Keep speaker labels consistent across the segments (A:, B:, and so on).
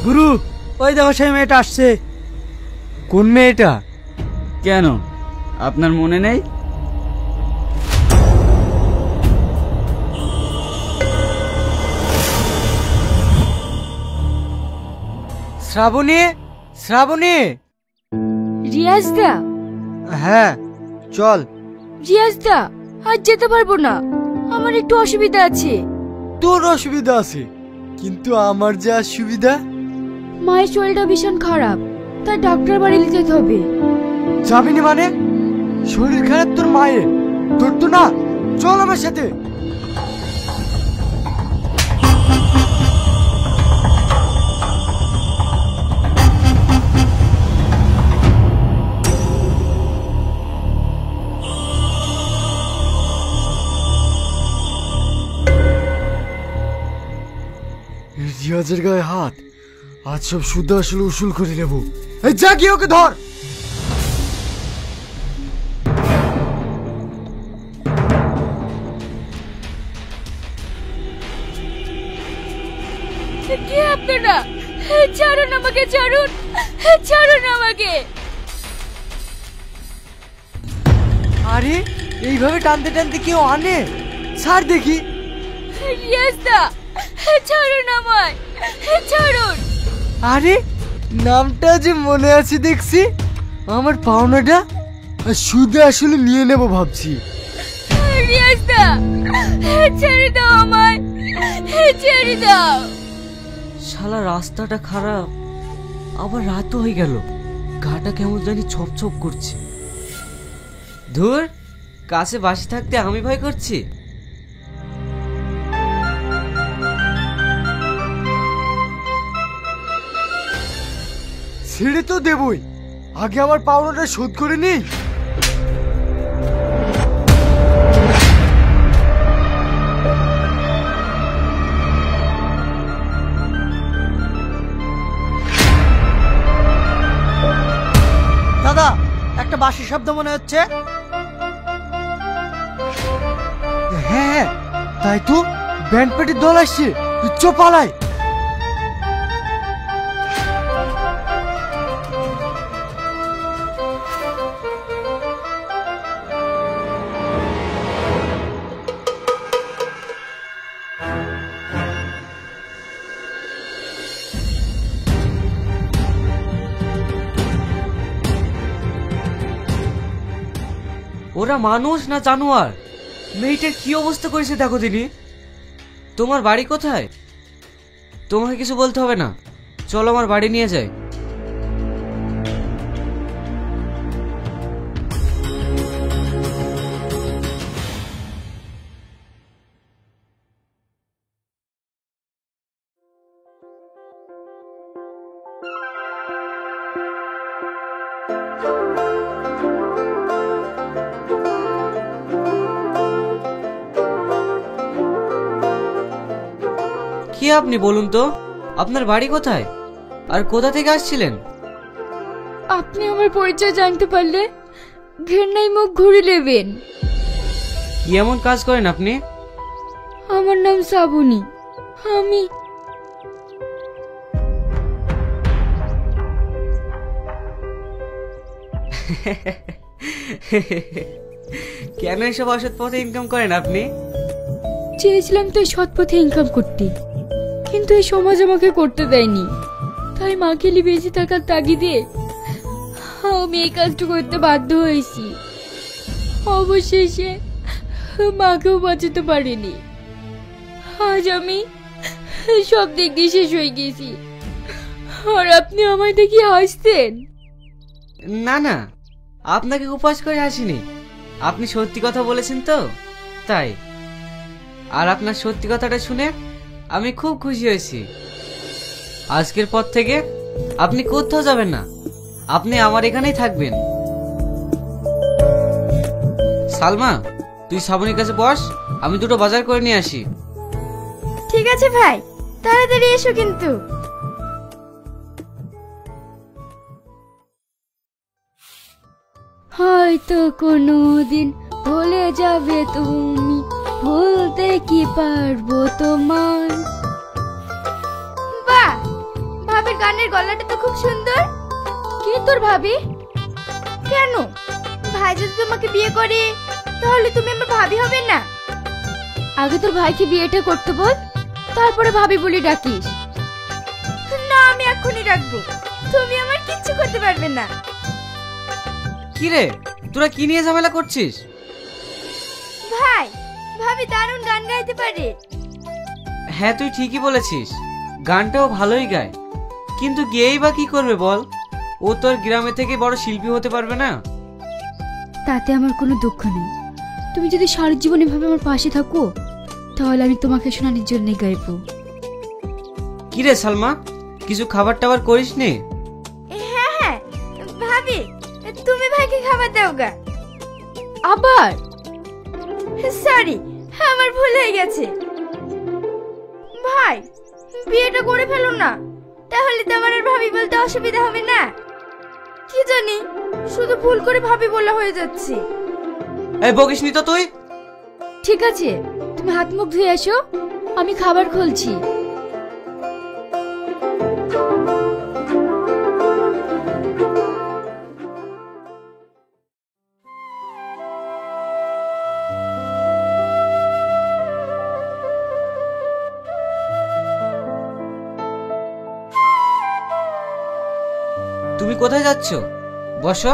A: গুরু, ওই দেখো সেই মেয়েটা আসছে।
B: কোন মেয়েটা? কেন, আপনার মনে নেই?
A: শ্রাবণী, শ্রাবণী।
C: রিয়াজ দা?
A: হ্যাঁ চল।
C: রিয়াজ দা, আজ যেতে পারবো না, আমার একটু অসুবিধা আছে।
A: তোর অসুবিধা আছে, কিন্তু আমার যে সুবিধা।
C: মায়ের শরীরটা ভীষণ খারাপ, তাই ডাক্তার বাড়ি যেতে হবে।
A: যাবি না মানে? শরীর খারাপ তোর মায়ের, তোর তো না। চল আমার সাথে। রিয়াজের গায়ে হাত, আজ সব শুদ্ধ আসলে উসুল করে নেব। এই যা গিয়ে ওকে ধর।
C: কে আপনারা? ছাড়ুন আমাকে, ছাড়ুন, ছাড়ুন আমাকে।
A: আরে এইভাবে টানতে টানতে কেউ আনে? ছাড় দেখি।
C: রিয়াজ দা, ছাড়ুন আমায়, ছাড়ুন।
A: আরে নামটা যে মনে আছে দেখছি। আমার পাওনাটা শুধু আসলে নিয়ে নেব ভাবছি।
C: রিয়াজ দা, ছেড়ে দাও আমায়, ছেড়ে দাও।
B: শালা রাস্তাটা খারাপ, আবার রাতও হয়ে গেল, গাটা কেমন জানি ছপ ছপ করছে। ধুর, কাছে বাসি থাকতে আমি ভয় করছি।
A: ছেড়ে তো দেবই, আগে আমার পাওনাটা শোধ করে নিই। দাদা, একটা বাঁশির শব্দ মনে হচ্ছে। হ্যাঁ হ্যাঁ, তাই তো, ব্যান্ড পার্টির দল আসছে। চ পালাই।
B: ওরা মানুষ না জানোয়ার? মেয়েটার কি অবস্থা করেছে দেখো দিনি। তোমার বাড়ি কোথায়? তোমাকে কিছু বলতে হবে না, চলো আমার বাড়ি নিয়ে যাই। কি আপনি বলুন তো, আপনার বাড়ি কোথায় আর কোথা থেকে আসছিলেন?
C: আপনি আমার পরিচয় জানতে পারলে ঘেন্নায় মুখ ঘুরে নেবেন।
B: কি এমন কাজ করেন আপনি?
C: আমার নাম শ্রাবণী। আমি
B: কেন এসব অসৎ পথে ইনকাম করেন আপনি?
C: চেয়েছিলাম তো সৎ পথে ইনকাম করতে, কিন্তু এই সমাজ আমাকে করতে দেয়নি। তাই মাকে নিয়ে বেঁচে থাকার তাগিদে আমি এই কাজটা করতে বাধ্য হয়েছি। অবশেষে মাকেও বাঁচাতে পারিনি। আজ আমি সব দিক দিয়ে শেষ হয়ে গেছি, আর আপনি আমায় দেখি হাসতেন।
B: না না, আপনাকে উপাস করে আসিনি, আপনি সত্যি কথা বলেছেন তো তাই। আর আপনার সত্যি কথাটা শুনে আমি খুব খুশি হয়েছি। আজকের পর থেকে আপনি কোথাও যাবেন না, আপনি আমার এখানেই থাকবেন। সালমা, তুই শ্রাবণীর কাছে বস, আমি দুটো বাজার করে নিয়ে আসি।
C: ঠিক আছে ভাই, তাড়াতাড়ি এসো কিন্তু। হয়তো কোনোদিন ভুলে যাবে তুমি ভুলতে কি পারবো তোমার। বাহ, ভাবির গানের গলাটা তো খুব সুন্দর। কে তোর ভাবি? কেন, ভাই যদি তোমাকে বিয়ে করে তাহলে তুমি আমার ভাবি হবে না? আগে তোর ভাইকে বিয়েটা করতে বল, তারপরে ভাবি বলি ডাকিস। না, আমি এখনই রাখবো, তুমি আমার কিচ্ছু করতে পারবে না।
B: কি রে, তোরা কি নিয়ে ঝামেলা করছিস?
C: ভাই, ভাবি দারুণ গান গাইতে পারে।
B: হ্যাঁ, তুই ঠিকই বলেছিস, গানটাও ভালোই গায়, কিন্তু গেয়েই বা কি করবে বল? ও তোর গ্রামে থেকে বড় শিল্পী হতে পারবে না।
C: তাতে আমার কোনো দুঃখ নেই। তুমি যদি সারা জীবন এভাবে আমার পাশে থাকো তাহলে আমি তোমাকে শোনানোর জন্য গাইবো।
B: কি রে সালমা, কিছু খাবার টাবার করিস নি?
C: হ্যাঁ হ্যাঁ ভাবি, তুমি ভাইকে খাবার দাও গা। আবার সরি, আমার ভুল হয়ে গেছে। ভাই, বিয়েটা করে ফেলো না, তাহলে তো আমার আর ভাবি বলতে অসুবিধা হবে না। কি জানি, শুধু ভুল করে ভাবি বলা হয়ে যাচ্ছে।
B: এই বকিস নি তো তুই।
C: ঠিক আছে, তুমি হাত মুখ ধুয়ে এসো, আমি খাবার খুলছি।
B: তুমি কোথায় যাচ্ছ? বসো।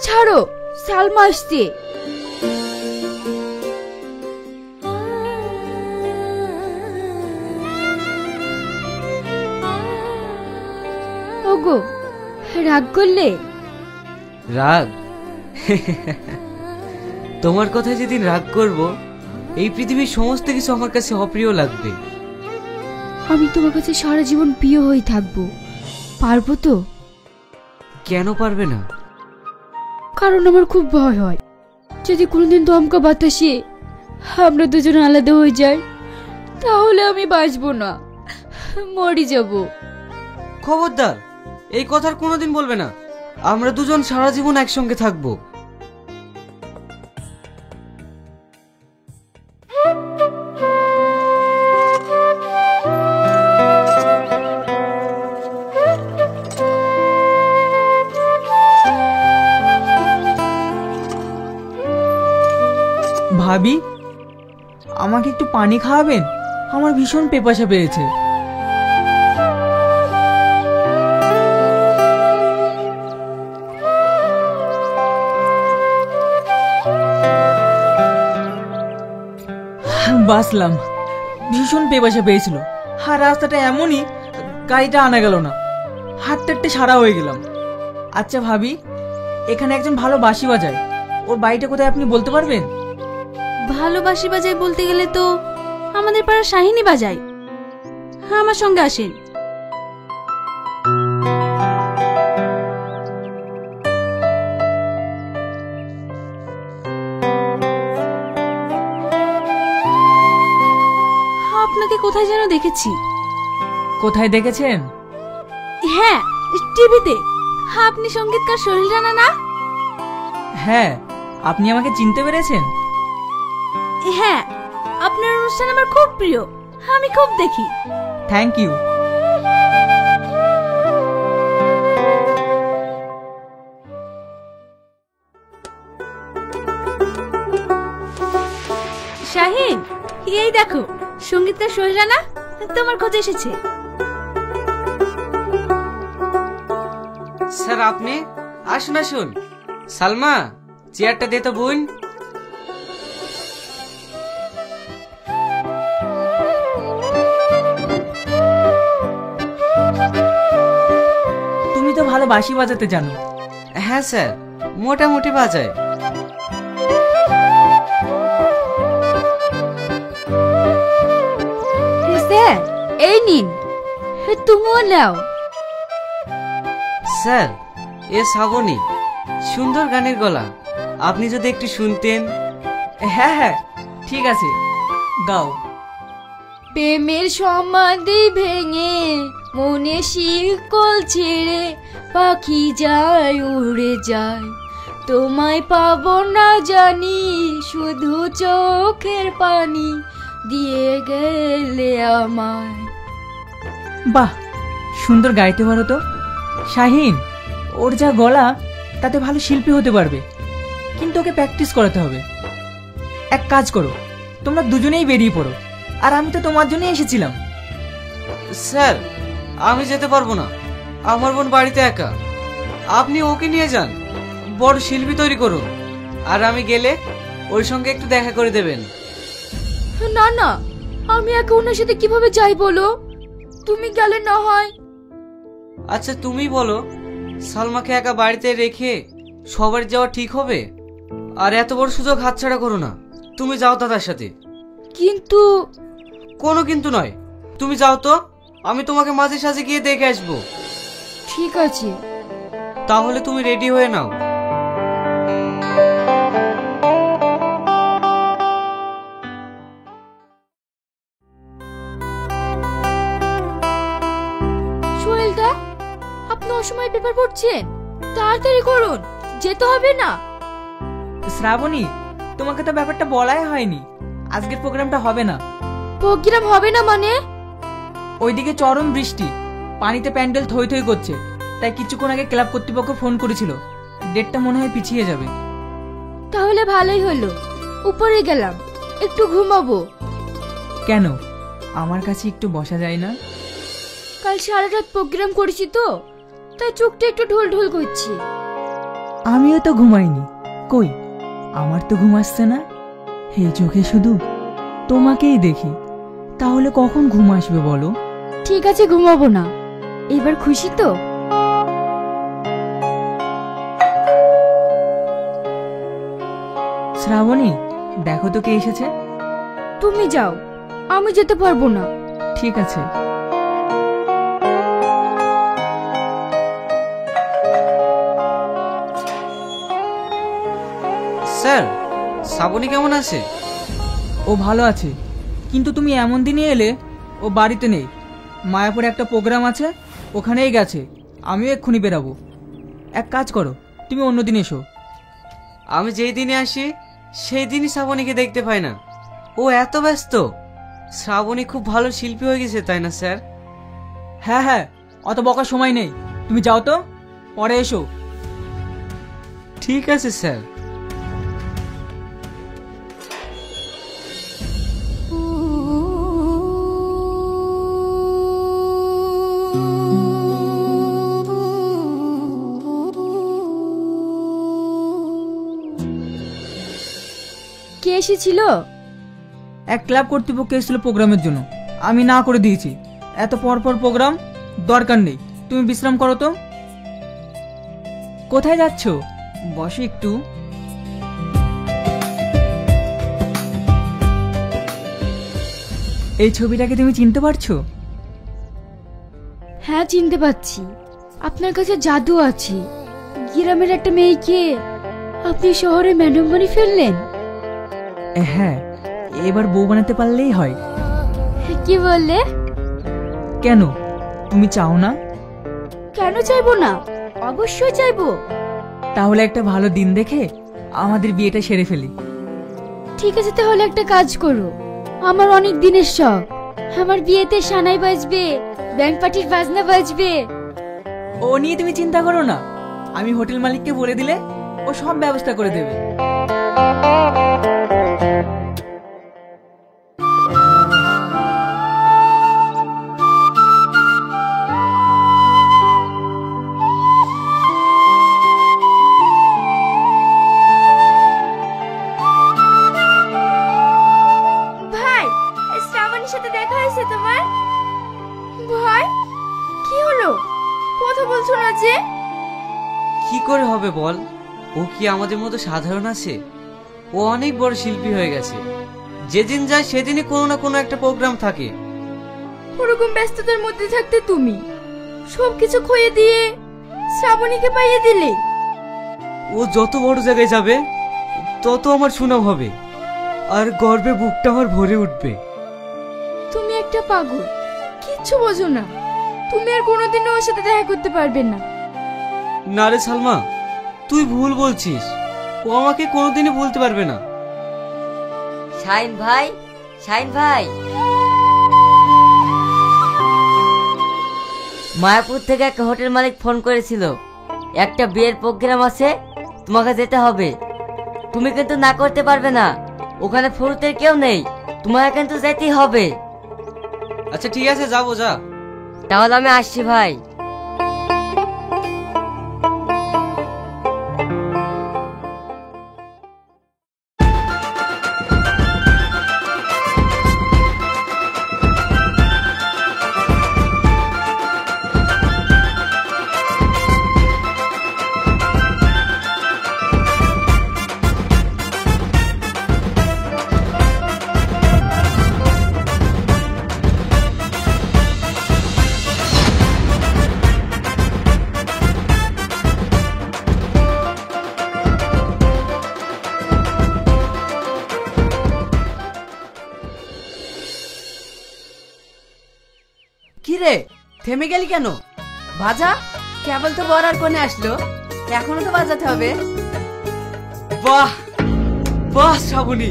C: ছাড়ো, সালমা আসছে। ওগো, রাগ করলে?
B: রাগ? তোমার কথায় যেদিন রাগ করব, এই পৃথিবীর সমস্ত কিছু আমার কাছে অপ্রিয় লাগবে।
C: আমি তোমার কাছে সারা জীবন প্রিয় হয়ে থাকবো, পারবো তো?
B: কেন পারবে না?
C: কারণ আমার খুব ভয় হয়, যদি কোনোদিন দমকা বাতাসে আমরা দুজন আলাদা হয়ে যাই তাহলে আমি বাঁচবো না, মরে যাব।
B: খবরদার, এই কথার কোনোদিন বলবে না। আমরা দুজন সারা জীবন একসঙ্গে থাকবো।
A: ভাবি, আমাকে একটু পানি খাওয়াবেন? আমার ভীষণ পেপাসা পেয়েছে। বাসলাম, ভীষণ পেপাসা পেয়েছিল। আর রাস্তাটা এমনই, গাড়িটা আনা গেল না, হাঁটতে হাঁটতে সারা হয়ে গেলাম। আচ্ছা ভাবি, এখানে একজন ভালো বাঁশি বাজায়, ওর বাড়িটা কোথায় আপনি বলতে পারবেন?
D: ভালোবাসি বাজাই বলতে গেলে তো আমাদের পাড়ার শাহিনী বাজায়। হ্যাঁ, আমার সঙ্গে আসেন। আপনাকে কোথায় যেন দেখেছি।
A: কোথায় দেখেছেন?
D: হ্যাঁ, টিভিতে। আপনি সঙ্গীতকার সোহেল রানা না?
A: হ্যাঁ, আপনি আমাকে চিনতে পেরেছেন?
D: হ্যাঁ, আপনার অনুষ্ঠান আমার খুব প্রিয়, আমি খুব দেখি।
A: Thank you.
D: শাহিন, এই দেখো, সঙ্গীতকার সোহেল রানা তোমার খোঁজে এসেছে।
B: স্যার, আপনি আসুন আসুন। সালমা, চেয়ারটা দে তো বোন।
A: তুমি তো ভালো বাঁশি বাজাতে জানো।
B: হ্যাঁ স্যার, মোটামুটি বাজায়।
C: স্যার, এই নিন, তুমিও নাও।
B: স্যার, এ শ্রাবণী, সুন্দর গানের গলা, আপনি যদি একটু শুনতেন।
A: হ্যাঁ হ্যাঁ, ঠিক আছে, গাও।
C: প্রেমের সমাধি ভেঙে মনে শিকল ছেড়ে পাখি যায় উড়ে যায়, তোমায় পাবো না জানি, শুধু চোখের পানি দিয়ে গেলে আমায়।
A: বাহ, সুন্দর গাইতে পারো তো। শাহিন, ওর যা গলা, তাতে ভালো শিল্পী হতে পারবে, কিন্তু ওকে প্র্যাকটিস করাতে হবে। এক কাজ করো, তোমরা দুজনেই বেরিয়ে পড়ো, আর আমি তো তোমার জন্যই এসেছিলাম।
B: স্যার, আমি যেতে পারবো না, আমার বোন বাড়িতে একা। আপনি ওকে নিয়ে যান, বড় শিল্পী তৈরি করুন, আর আমি গেলে ওর সঙ্গে একটু দেখা করে দেবেন।
C: না না, আমি একা ওনার সাথে কিভাবে যাই বলো? তুমি গেলে না হয়।
B: আচ্ছা তুমি বলো, সালমাকে একা বাড়িতে রেখে সবার যাওয়া ঠিক হবে? আর এত বড় সুযোগ হাতছাড়া করো না, তুমি যাও দাদার সাথে।
C: কিন্তু
B: কোনো কিন্তু নয়, তুমি যাও তো, আমি তোমাকে মাঝে সাঝে গিয়ে দেখে আসবো।
C: ঠিক আছে।
B: তাহলে তুমি রেডি হয়ে নাও।
C: সোহেল দা, আপনি অসময়ে পেপার পড়ছেন, তাড়াতাড়ি করুন, যেতে হবে না?
A: শ্রাবণী, তোমাকে তো ব্যাপারটা বলাই হয়নি, আজকের প্রোগ্রামটা হবে না।
C: প্রোগ্রাম হবে না মানে?
A: ওইদিকে চরম বৃষ্টি, পানিতে প্যান্ডেল থই থই করছে, তাই কিছুক্ষণ আগে ক্লাব কর্তৃপক্ষ ফোন করেছিল, ডেটটা মনে হয় পিছিয়ে যাবে।
C: তাহলে ভালোই হলো, উপরে গেলাম, একটু ঘুমাবো।
A: কেন, আমার কাছে একটু বসা যায় না?
C: কাল সারা রাত প্রোগ্রাম করেছি তো, তাই চোখটা একটু ঢোল ঢোল করছি।
A: আমিও তো ঘুমাইনি, কই আমার তো ঘুম আসছে না, হে চোখে শুধু তোমাকেই দেখি, তাহলে কখন ঘুম আসবে বলো?
C: ঠিক আছে, ঘুমাবো না, এবার খুশি তো?
A: শ্রাবণী, দেখো তো কে এসেছে।
C: তুমি যাও, আমি যেতে পারবো না।
A: ঠিক আছে।
B: স্যার, শ্রাবণী কেমন আছে?
A: ও ভালো আছে, কিন্তু তুমি এমন দিনে এলে, ও বাড়িতে নেই, মায়াপুরে একটা প্রোগ্রাম আছে, ওখানেই গেছে, আমিও এক্ষুনি বেরাবো। এক কাজ করো, তুমি অন্যদিন এসো।
B: আমি যেই দিনে আসি সেই দিনই শ্রাবণীকে দেখতে পাই না, ও এত ব্যস্ত। শ্রাবণী খুব ভালো শিল্পী হয়ে গেছে, তাই না স্যার?
A: হ্যাঁ হ্যাঁ, অত বকার সময় নেই, তুমি যাও তো, পরে এসো।
B: ঠিক আছে স্যার।
C: কে এসেছিল?
A: এক ক্লাব কর্তৃপক্ষ এসেছিল প্রোগ্রামের জন্য, আমি না করে দিয়েছি। এত পর পর প্রোগ্রাম দরকার নেই, তুমি বিশ্রাম করো তো। কোথায় যাচ্ছ? বসো একটু। এই ছবিটাকে তুমি চিনতে পারছো?
C: হ্যাঁ, চিনতে পারছি। আপনার কাছে জাদু আছে, গ্রামের একটা মেয়েকে আপনি শহরে ম্যাডাম বানিয়ে ফেললেন।
A: হ্যাঁ, এবার বউ বানাতে পারলেই হয়।
C: কি বললে?
A: কেন, তুমি চাও না?
C: কেন চাইবো না, অবশ্যই চাইবো।
A: তাহলে একটা ভালো দিন দেখে আমাদের বিয়েটা সেরে ফেলি।
C: ঠিক আছে, তাহলে একটা কাজ করো, আমার অনেক দিনের শখ, আমার বিয়েতে সানাই বাজবে, ব্যাংক পার্টির বাজনা বাজবে।
A: ও নিয়ে তুমি চিন্তা করো না, আমি হোটেল মালিককে বলে দিলে ও সব ব্যবস্থা করে দেবে।
C: ভাই, শ্রাবণীর সাথে দেখা হয়েছে তোমার? ভাই, কি হলো, কথা বলছো না যে?
B: কি করে হবে বল, ও কি আমাদের মতো সাধারণ আছে? ও অনেক বড় শিল্পী হয়ে গেছে, যেদিন যায় সেদিনই কোনো না কোনো একটা প্রোগ্রাম থাকে।
C: ওরকম ব্যস্ততার মধ্যে থাকতে তুমি সবকিছু খইয়ে দিয়ে শ্রাবণীকে পাইয়ে দিলে।
B: ও যত বড় জায়গায় যাবে তত আমার সুনাম হবে, আর গর্বে বুকটা আমার ভরে উঠবে।
C: তুমি একটা পাগল, কিচ্ছু বোঝো না, তুমি আর কোনোদিনও ওর সাথে দেখা করতে পারবে না।
B: না রে সালমা, তুই ভুল বলছিস। ও আমাকে কোনোদিনই ভুলতে পারবে না।
E: শাইন ভাই, শাইন ভাই, মায়াপুর থেকে একটা হোটেল মালিক ফোন করেছিল, একটা বিয়ের প্রোগ্রাম আছে, তোমাকে যেতে হবে। তুমি কিন্তু না করতে পারবে না, ওখানে ফুরুতের কেউ নেই, তোমাকে কিন্তু যেতেই হবে।
B: আচ্ছা ঠিক আছে, যাবো, যা।
E: তাহলে আমি আসছি ভাই।
F: কি রে, থেমে গেলি কেন? বাজা, কেবল তো বর আর কোণে আসলো, এখনো তো বাজাতে হবে।
B: বাহ বাহ শ্রাবণী,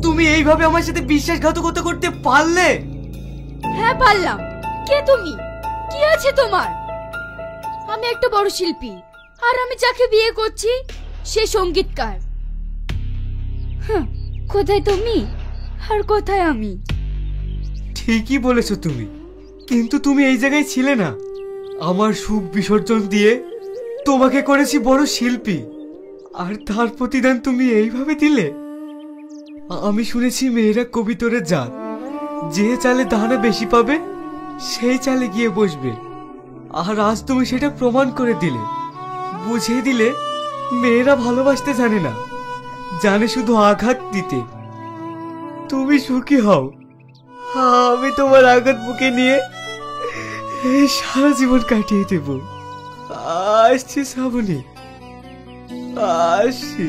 B: তুমি এইভাবে আমার সাথে বিশ্বাসঘাতকতা করতে পারলে?
C: হ্যাঁ পারলাম। কে তুমি? কি আছে তোমার? আমি একটা বড় শিল্পী, আর আমি যাকে বিয়ে করছি সে সঙ্গীতকার। কোথায় তুমি আর কোথায় আমি?
G: ঠিকই বলেছো তুমি, কিন্তু তুমি এই জায়গায় ছিলে না। আমার সুখ বিসর্জন দিয়ে তোমাকে করেছি বড় শিল্পী, আর তার প্রতিদান তুমি এইভাবে দিলে? আমি শুনেছি মেয়েরা কবিতরের জাত, যে চালে দানা বেশি পাবে সেই চালে গিয়ে বসবে, আর আজ তুমি সেটা প্রমাণ করে দিলে। বুঝিয়ে দিলে মেয়েরা ভালোবাসতে জানে না, জানে শুধু আঘাত দিতে। তুমি সুখী হও, আমি তোমার আঘাত বুকে নিয়ে এই সারা জীবন কাটিয়ে দেব। আসছি শ্রাবণী, আসছি।